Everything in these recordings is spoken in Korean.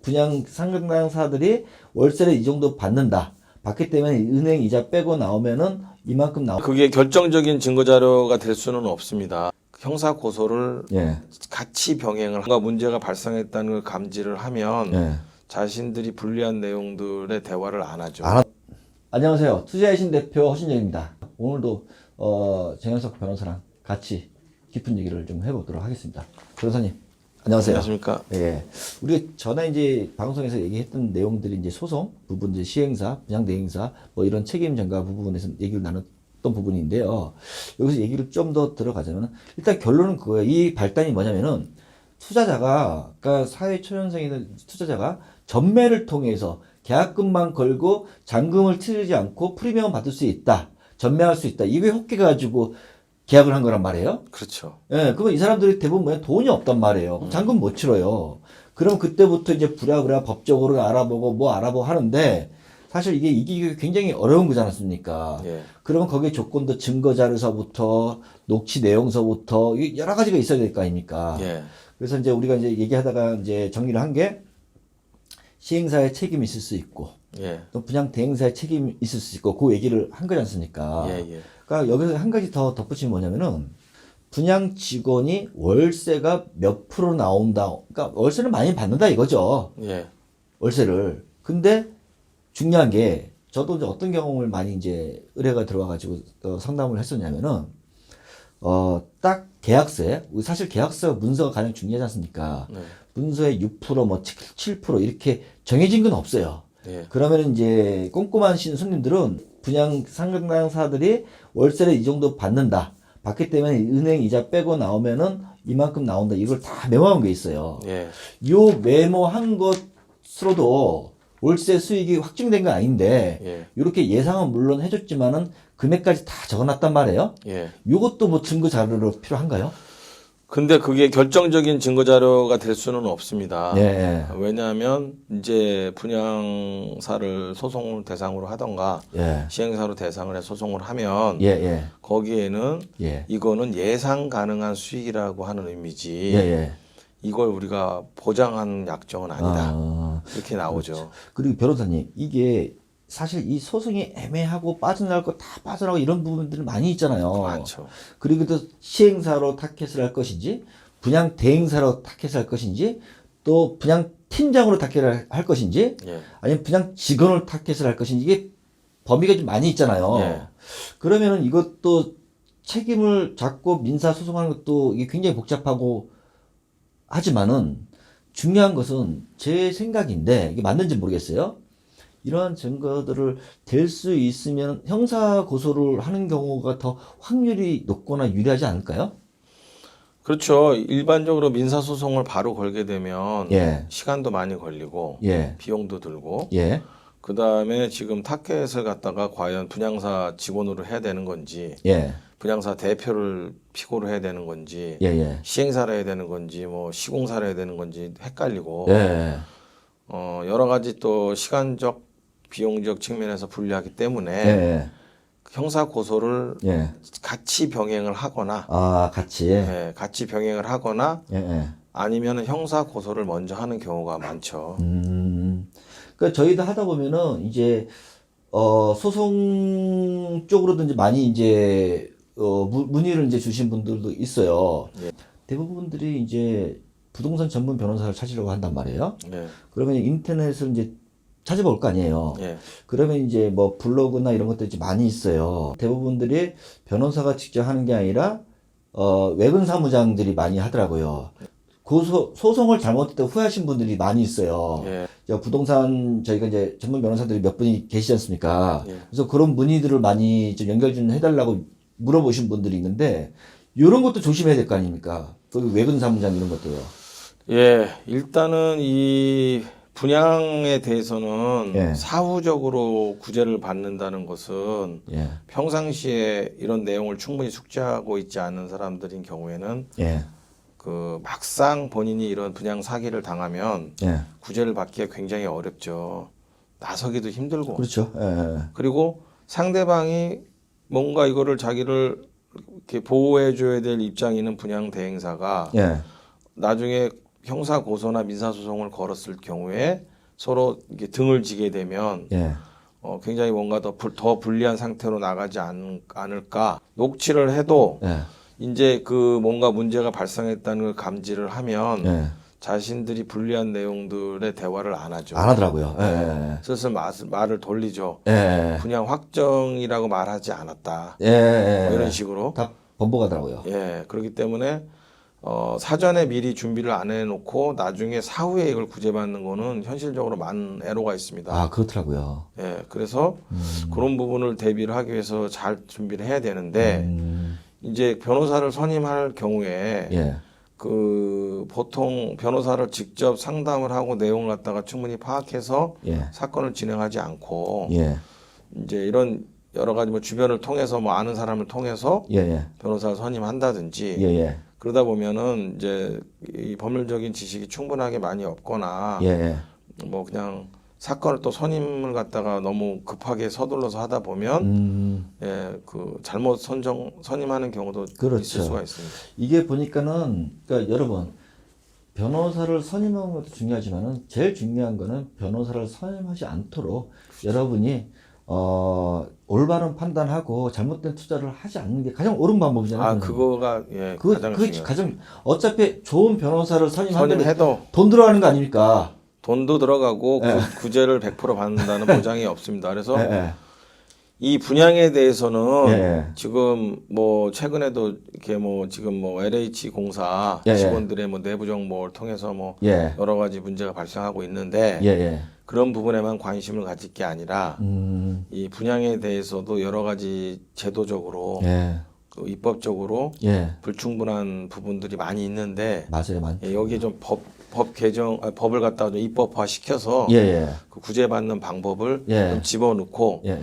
분양 상당사들이 월세를 이 정도 받는다. 받기 때문에 은행 이자 빼고 나오면은 이만큼 그게 결정적인 증거 자료가 될 수는 없습니다. 형사 고소를 예. 같이 병행을 뭔가 문제가 발생했다는 걸 감지를 하면 예. 자신들이 불리한 내용들의 대화를 안 하죠. 안녕하세요. 투자의 신 대표 허신영입니다. 오늘도 정현석 변호사랑 같이 깊은 얘기를 좀 해보도록 하겠습니다. 변호사님, 안녕하세요. 안녕하십니까? 예. 우리가 전에 이제 방송에서 얘기했던 내용들이 이제 소송 부분, 이제 시행사, 분양대행사, 뭐 이런 책임 전가 부분에서 얘기를 나눴던 부분인데요. 여기서 얘기를 좀 더 들어가자면, 일단 결론은 그거예요. 이 발단이 뭐냐면은, 투자자가, 그러니까 사회 초년생이든 투자자가 전매를 통해서 계약금만 걸고 잔금을 치르지 않고 프리미엄 받을 수 있다. 전매할 수 있다. 이게 혹해가지고 계약을 한 거란 말이에요. 그렇죠. 예, 그러면 이 사람들이 대부분 뭐냐, 돈이 없단 말이에요. 잔금 못 치러요. 그럼 그때부터 이제 부랴부랴 법적으로 알아보고 뭐 알아보고 하는데, 사실 이게 이기기가 굉장히 어려운 거지 않습니까? 예. 그러면 거기에 조건도 증거자료서부터 녹취 내용서부터 여러 가지가 있어야 될 거 아닙니까? 예. 그래서 이제 우리가 이제 얘기하다가 이제 정리를 한 게, 시행사의 책임이 있을 수 있고, 예. 또 분양 대행사의 책임이 있을 수 있고, 그 얘기를 한 거지 않습니까? 예. 예. 그러니까 여기서 한 가지 더 덧붙이면 뭐냐면은, 분양 직원이 월세가 몇 프로 나온다. 그러니까 월세를 많이 받는다 이거죠. 예. 월세를. 근데 중요한 게, 저도 이제 어떤 경험을 많이 이제 의뢰가 들어와가지고 상담을 했었냐면은, 딱 계약서에, 사실 계약서 문서가 가장 중요하지 않습니까? 네. 문서에 6%, 뭐 7% 이렇게 정해진 건 없어요. 예. 그러면 이제 꼼꼼하신 손님들은 분양 상담사들이 월세를 이 정도 받는다. 받기 때문에 은행 이자 빼고 나오면은 이만큼 나온다. 이걸 다 메모한 게 있어요. 예. 요 메모한 것으로도 월세 수익이 확정된 건 아닌데, 예. 이렇게 예상은 물론 해줬지만은 금액까지 다 적어놨단 말이에요. 예. 요것도 뭐 증거 자료로 필요한가요? 근데 그게 결정적인 증거 자료가 될 수는 없습니다. 예. 왜냐하면 이제 분양사를 소송을 대상으로 하던가 예. 시행사로 대상을 해 소송을 하면 예. 예. 거기에는 예. 이거는 예상 가능한 수익이라고 하는 의미지 예. 예. 이걸 우리가 보장하는 약정은 아니다. 이렇게 나오죠. 그렇죠. 그리고 변호사님, 이게 사실 이 소송이 애매하고 빠져나갈 거 다 빠져나가고 이런 부분들이 많이 있잖아요. 많죠. 그리고 또 시행사로 타켓을 할 것인지, 분양 대행사로 타켓을 할 것인지, 또 분양 팀장으로 타켓을 할 것인지, 예. 아니면 분양 직원을 타켓을 할 것인지, 이게 범위가 좀 많이 있잖아요. 예. 그러면은 이것도 책임을 잡고 민사 소송하는 것도 이게 굉장히 복잡하고 하지만은 중요한 것은 제 생각인데, 이게 맞는지 모르겠어요. 이러한 증거들을 댈 수 있으면 형사 고소를 하는 경우가 더 확률이 높거나 유리하지 않을까요? 그렇죠. 일반적으로 민사소송을 바로 걸게 되면 예. 시간도 많이 걸리고 예. 비용도 들고 예. 그 다음에 지금 타켓을 갖다가 과연 분양사 직원으로 해야 되는 건지 예. 분양사 대표를 피고로 해야 되는 건지 예. 예. 시행사를 해야 되는 건지 뭐 시공사를 해야 되는 건지 헷갈리고 예. 여러 가지 또 시간적 비용적 측면에서 불리하기 때문에 예. 형사 고소를 예. 같이 병행을 하거나 아, 같이. 예, 같이 병행을 하거나 예. 예. 아니면 형사 고소를 먼저 하는 경우가 많죠. 그러니까 저희도 하다 보면은 이제 소송 쪽으로도 이제 많이 이제 문의를 이제 주신 분들도 있어요. 예. 대부분들이 이제 부동산 전문 변호사를 찾으려고 한단 말이에요. 예, 그러면 인터넷을 이제 찾아볼 거 아니에요. 예, 그러면 이제 뭐 블로그나 이런 것들이 이제 많이 있어요. 대부분들이 변호사가 직접 하는 게 아니라 외근 사무장들이 많이 하더라고요. 소송을 잘못했다고 후회하신 분들이 많이 있어요. 예. 부동산 저희가 이제 전문 변호사들이 몇 분이 계시지 않습니까? 예. 그래서 그런 문의들을 많이 좀 연결 좀 해달라고 물어보신 분들이 있는데, 이런 것도 조심해야 될 거 아닙니까? 그 외근 사무장 이런 것도요. 예, 일단은 이 분양에 대해서는 예. 사후적으로 구제를 받는다는 것은 예. 평상시에 이런 내용을 충분히 숙지하고 있지 않은 사람들인 경우에는 예. 그 막상 본인이 이런 분양 사기를 당하면 예. 구제를 받기가 굉장히 어렵죠. 나서기도 힘들고. 그렇죠. 예. 그리고 상대방이 뭔가 이거를 자기를 이렇게 보호해줘야 될 입장에 있는 분양 대행사가 예. 나중에 형사 고소나 민사 소송을 걸었을 경우에 서로 이게 등을 지게 되면 예. 굉장히 뭔가 더 불리한 상태로 나가지 않을까. 녹취를 해도 예. 이제 그 뭔가 문제가 발생했다는 걸 감지를 하면 예. 자신들이 불리한 내용들의 대화를 안 하죠. 안 하더라고요. 예. 슬슬 말을 돌리죠. 예. 분양 확정이라고 말하지 않았다. 예. 뭐 이런 식으로. 다 번복하더라고요. 예, 그렇기 때문에 사전에 미리 준비를 안 해놓고 나중에 사후에 이걸 구제받는 거는 현실적으로 많은 애로가 있습니다. 아, 그렇더라고요. 예, 그래서 그런 부분을 대비를 하기 위해서 잘 준비를 해야 되는데 이제 변호사를 선임할 경우에 예. 그 보통 변호사를 직접 상담을 하고 내용을 갖다가 충분히 파악해서 예. 사건을 진행하지 않고 예. 이제 이런 여러 가지 뭐 주변을 통해서 뭐 아는 사람을 통해서 예. 변호사를 선임한다든지 예. 그러다 보면은 이제 이 법률적인 지식이 충분하게 많이 없거나 예. 뭐 그냥 사건을 또 선임을 갖다가 너무 급하게 서둘러서 하다 보면 예, 그 잘못 선임하는 경우도 그렇죠. 있을 수가 있습니다. 이게 보니까는, 그러니까 여러분, 변호사를 선임하는 것도 중요하지만은 제일 중요한 거는 변호사를 선임하지 않도록 여러분이 올바른 판단하고 잘못된 투자를 하지 않는 게 가장 옳은 방법이잖아요. 아, 그거가 예, 가장 그게 중요해요. 가장 어차피 좋은 변호사를 선임하는데 선임해도 돈 들어가는 거 아닙니까? 돈도 들어가고 예. 구제를 100% 받는다는 보장이 없습니다. 그래서 예. 이 분양에 대해서는 예. 지금 뭐 최근에도 이렇게 뭐 지금 뭐 LH 공사 예. 직원들의 뭐 내부 정보를 통해서 뭐 예. 여러 가지 문제가 발생하고 있는데 예. 그런 부분에만 관심을 가질 게 아니라 이 분양에 대해서도 여러 가지 제도적으로 예. 그 입법적으로 예. 불충분한 부분들이 많이 있는데 맞아요, 예, 여기에 좀 법 개정 법을 갖다가 좀 입법화 시켜서 예. 그 구제받는 방법을 예. 좀 집어넣고 예.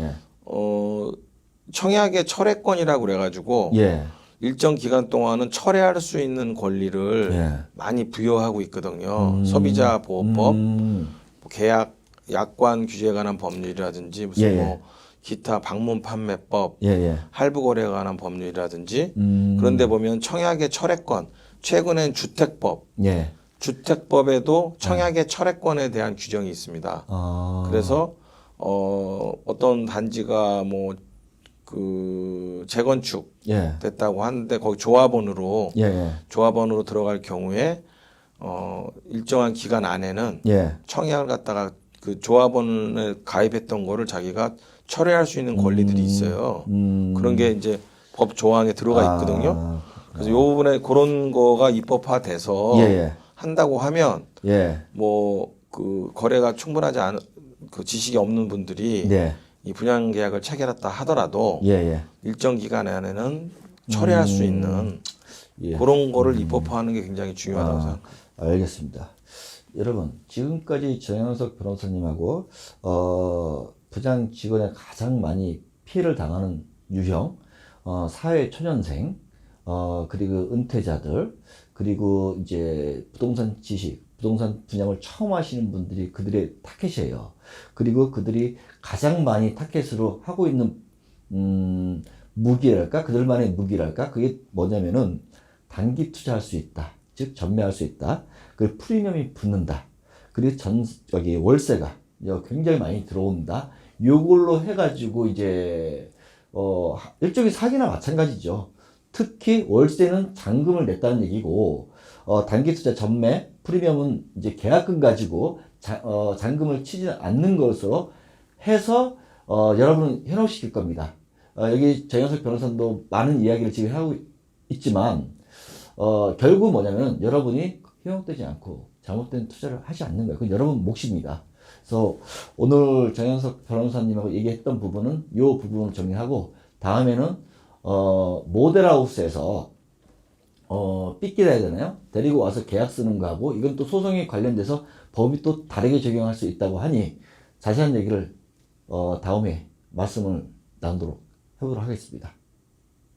청약의 철회권이라고 그래가지고 예. 일정 기간 동안은 철회할 수 있는 권리를 예. 많이 부여하고 있거든요. 소비자 보호법, 뭐 계약 약관 규제에 관한 법률이라든지 무슨 예. 뭐 기타 방문 판매법, 예. 할부 거래에 관한 법률이라든지 그런데 보면 청약의 철회권, 최근엔 주택법, 예. 주택법에도 청약의 철회권에 대한 규정이 있습니다. 그래서 어떤 단지가 뭐 그 재건축 예. 됐다고 하는데 거기 조합원으로 예. 조합원으로 들어갈 경우에 일정한 기간 안에는 예. 청약을 갖다가 그 조합원에 가입했던 거를 자기가 철회할 수 있는 권리들이 있어요. 그런 게 이제 법 조항에 들어가 있거든요. 그래서 요 부분에 그런 거가 입법화돼서 예. 한다고 하면 예. 뭐 그 거래가 충분하지 않은 그 지식이 없는 분들이 네. 이 분양 계약을 체결했다 하더라도 예. 일정 기간 안에는 철회할 수 있는 예. 그런 거를 입법화하는 게 굉장히 중요하다고 생각합니다. 알겠습니다. 여러분, 지금까지 정현석 변호사님하고 부장 직원에 가장 많이 피해를 당하는 유형, 사회 초년생, 그리고 은퇴자들, 그리고 이제 부동산 지식, 부동산 분양을 처음 하시는 분들이 그들의 타겟이에요. 그리고 그들이 가장 많이 타겟으로 하고 있는 무기랄까? 그들만의 무기랄까? 그게 뭐냐면은 단기 투자할 수 있다. 즉 전매할 수 있다. 그 프리미엄이 붙는다. 그리고 여기 월세가 굉장히 많이 들어온다. 요걸로 해가지고 이제 일종의 사기나 마찬가지죠. 특히 월세는 잔금을 냈다는 얘기고 단기 투자 전매 프리미엄은 이제 계약금 가지고 잔금을 치지 않는 것으로 해서 여러분은 현혹시킬 겁니다. 여기 정현석 변호사도 많은 이야기를 지금 하고 있지만 결국 뭐냐면 여러분이 현혹되지 않고 잘못된 투자를 하지 않는 거예요. 그건 여러분 몫입니다. 그래서 오늘 정현석 변호사님하고 얘기했던 부분은 이 부분을 정리하고 다음에는 모델하우스에서 삐끼라 해야 되나요? 데리고 와서 계약 쓰는 거하고 이건 또 소송에 관련돼서 법이 또 다르게 적용할 수 있다고 하니 자세한 얘기를 다음에 말씀을 나누도록 해보도록 하겠습니다.